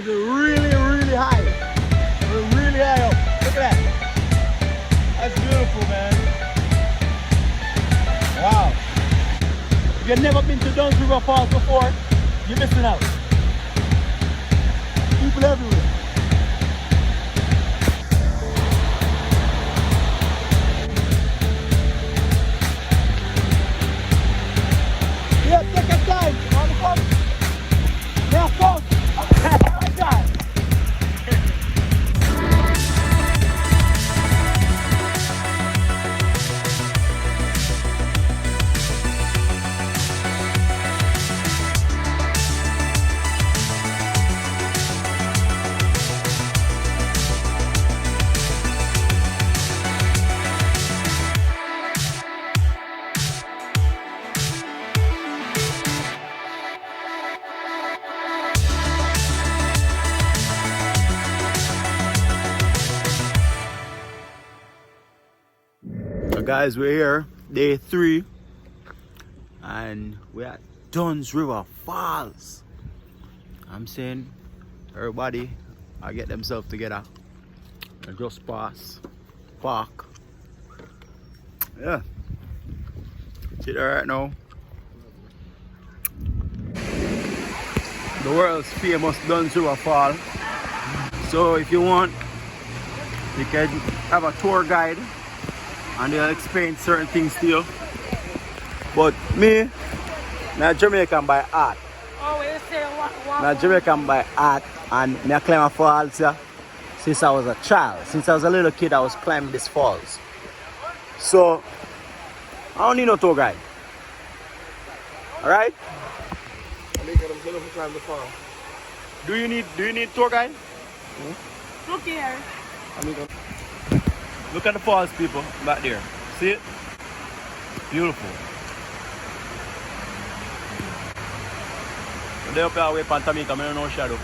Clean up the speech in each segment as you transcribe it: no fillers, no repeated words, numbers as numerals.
It's really high. We're really high up. Look at that. That's beautiful, man. Wow. If you've never been to Duns River Falls before, you're missing out. People everywhere. Yeah, take your time. On the phone. Yeah, phone. Right there. Guys, we're here, day 3, and we're at Duns River Falls. I'm saying, everybody, I get themselves together and just park. Yeah, sit there right now. The world's famous Duns River Fall. So if you want, you can have a tour guide and they'll explain certain things to you. But me, I'm Jamaican by heart. Oh, you say what? I'm Jamaican by heart, and I climb a falls here since I was a child. Since I was a little kid, I was climbing these falls. So I don't need no tour guide. Alright? Do you need tour guide? Look here. Look at the falls, people, back there. See it? Beautiful. They up here, way Jamaica, I don't know shadow.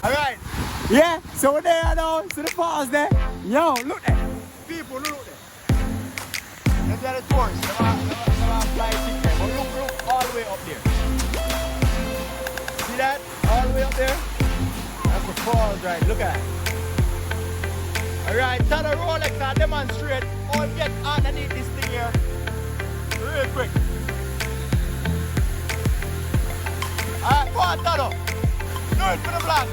Alright, yeah, so we're there now, see the falls there. Yo, look there. People, look there. Let's get a tourist. They want to fly ticket. But look all the way up there. See that? All the way up there? That's the falls, right? Look at that. Alright, tell the Rolex and demonstrate how to get underneath this thing here. Real quick. Alright, go on, Tado. Do it for the vlog.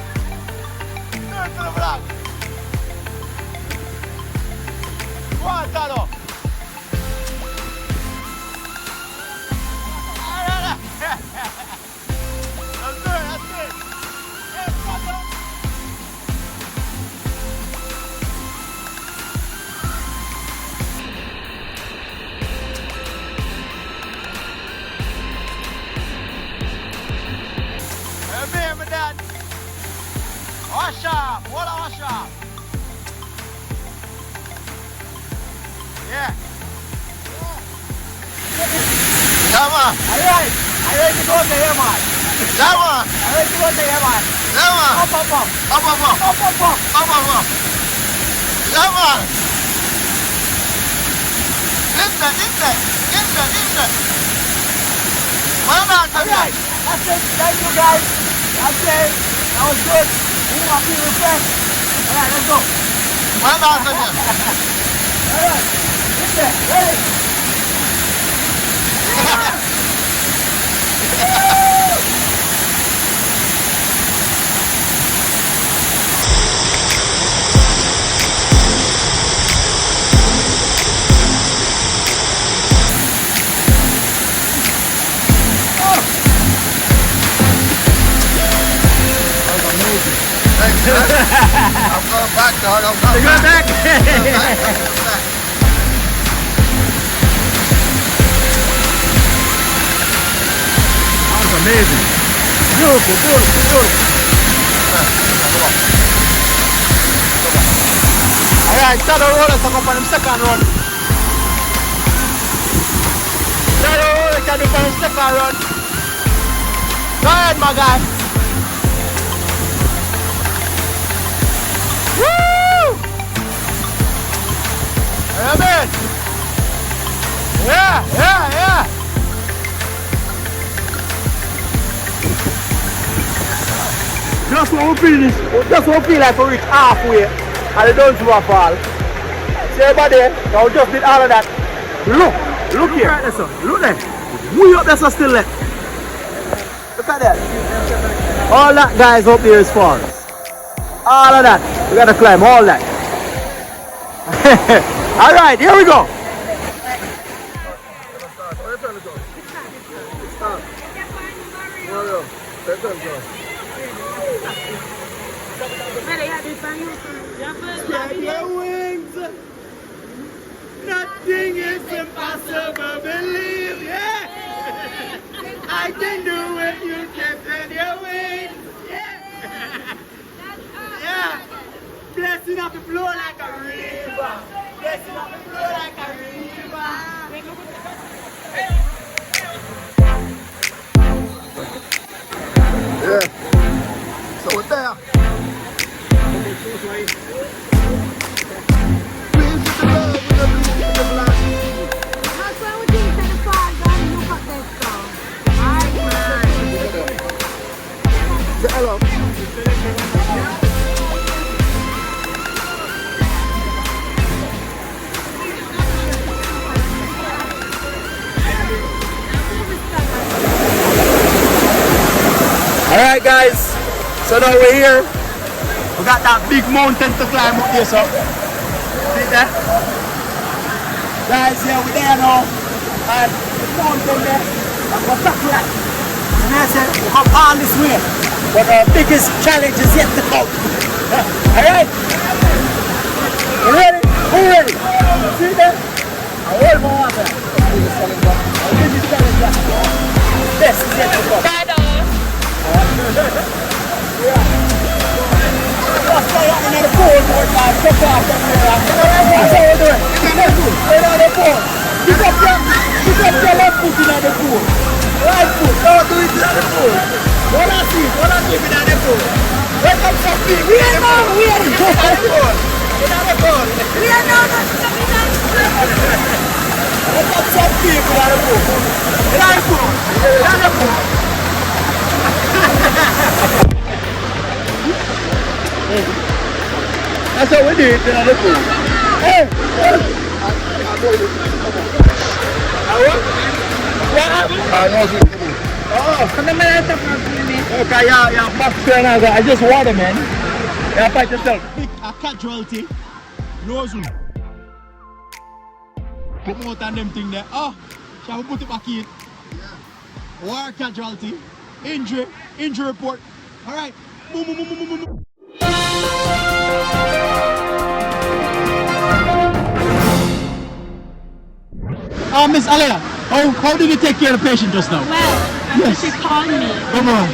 Do it for the vlog. Go on, Tado. That's good, that's good. Hey, Tado. Remember that. Wash up. What a wash up. Yeah. Come on. Alright. I ready to go there, man. Come on. I ready to go there, man. Come on. Up. Up. Come on. Well done, Alright, that's it. Thank you guys. That's it. That was good. Ooh, I feel refreshed. Alright, let's go. Well done, Sonia. Alright, in there. Ready? Thanks, man. I'm going back, dog. I'm going You got back? back. That was amazing. Beautiful, beautiful, beautiful. Alright, start the roller to come on the second run. Start the roller to do for the second run. Go ahead, my guy. Woo! Yeah, man. Yeah. Just want to feel this. Just want to feel like we reach halfway and it don't a fall. See everybody there? Now we just did all of that. Look here. Right there, son. Look there. Way up there, so still there. Look at that. All that guys up there is falls. All of that. We gotta climb all that. Alright, here we go. Spread your wings. Nothing is impossible, believe, yeah. I can do it, you can spread your wings, yeah. Yeah. Blessing up the flow like a river. Blessing up the flow like a river. Yeah. So we're there. That's why we did the fall down. Look at this song. Say hello. Alright guys, so now we're here. We got that big mountain to climb up here, so see that? Guys, yeah, we're there now. And the mountain there, I'm going to tackle that. And I said, we come all this way. But our biggest challenge is yet to come. Alright? You ready? Who ready? See that? I hold my water. This is challenge that. This is yet to come. Just stay up in the pool more time. So far from there. That's how we do it. Stay on the pool. Pick up your left foot in the pool. Right foot. Don't do it in the pool. One or two in the pool. Wake up some people. We are now. We are in the pool. In the pool. We are now not coming out. Wake up some people in the pool. In the pool. In the pool. That's what we did in the pool. Hey! Okay, yeah, back to I just water, man. Yeah, fight yourself. Big casualty. No zoom. Put more than them thing there. Oh, shall we put it back in? War casualty. Injury report. Alright. Boom. Miss Alea, how did you take care of the patient just now? Well, Yes. she called me. Come on.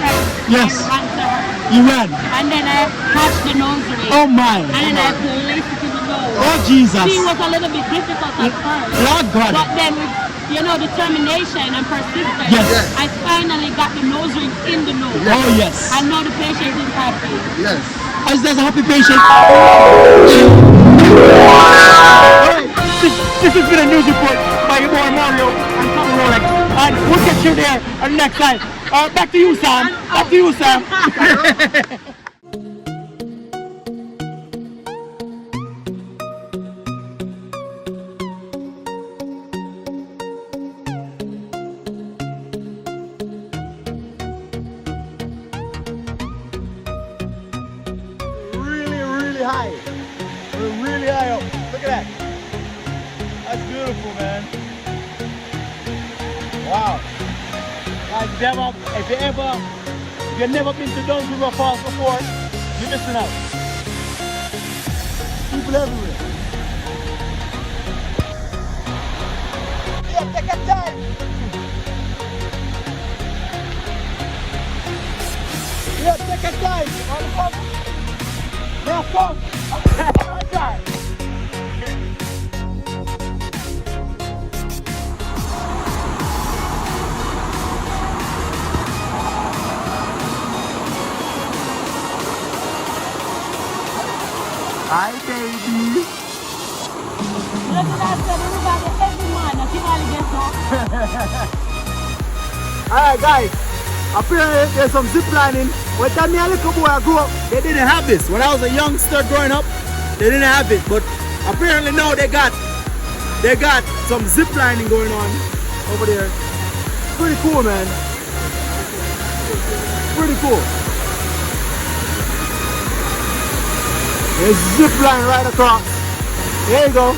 Yes. I ran to her. You ran. And then I touched the nose. Oh my. And then I placed it in the nose. Oh Jesus. She was a little bit difficult at first. Lord God. But then with, determination and persistence, Yes. I finally got the nose ring in the nose. Oh yes. And now the patient is happy. Yes. As there's a happy patient. Alright. This has been a news report by your boy Mario and Tommy Rolex. And we'll catch you there next time. Back to you, Sam. Back to you, Sam. Really high. We're really high up. Look at that. That's beautiful, man. Wow. Guys, if you've never been to Duns River Falls before, you're missing out. People everywhere. Yeah, take your time. Yeah, take your time. On the pump. Yeah, come. That's right. Hi, baby. Look at that, everybody, every man, I think I'll get up. Alright, guys. Apparently, there's some zip lining. When time me a little boy I grew up, they didn't have this. When I was a youngster growing up, they didn't have it. But apparently now they got some zip lining going on over there. Pretty cool, man. Pretty cool. There's zip line right across. There you go.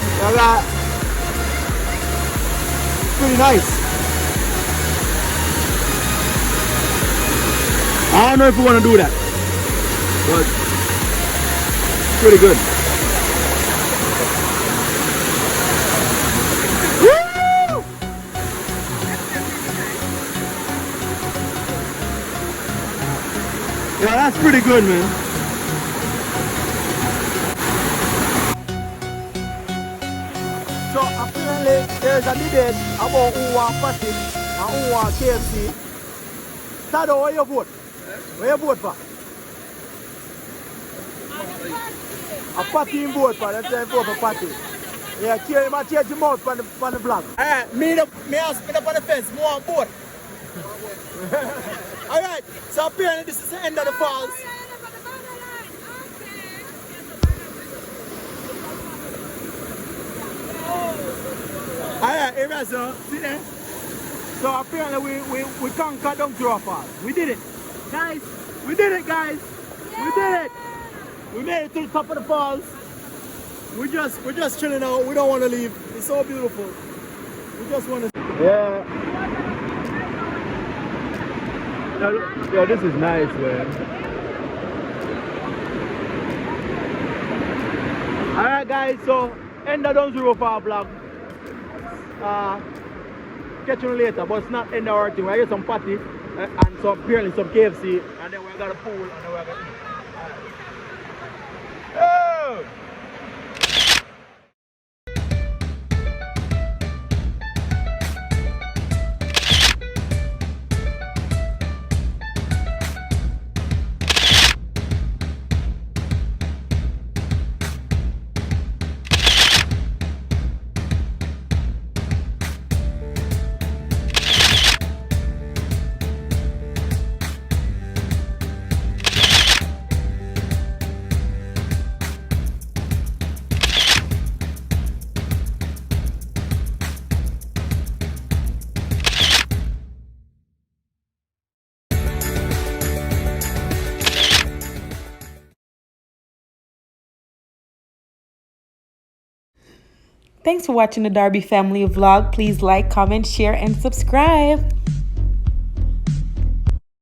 Pretty nice. I don't know if we want to do that, but pretty good. Woo! Yeah, that's pretty good, man. So apparently there's a debate about who want party and who want KFC. Tado, where you vote? Where you vote for? A party in vote for, let's say vote for party. Yeah, you might change him out on the vlog. Alright, me ask me up on the fence, more on board. Alright, so apparently this is the end of the falls. Alright, here so, see there? So apparently we conquered down to our falls. We did it. Guys, we did it, guys. We did it. We made it to the top of the falls. We're just chilling out. We don't want to leave. It's so beautiful. We just want to. Yeah. Yeah, this is nice, man. All right, guys. So end of Duns River Falls vlog. Catch you later, but it's not end of our thing. We get some party. And some apparently some KFC, and then we got a pool, and then we got to eat. Oh! Thanks for watching the Darby family vlog. Please like, comment, share, and subscribe.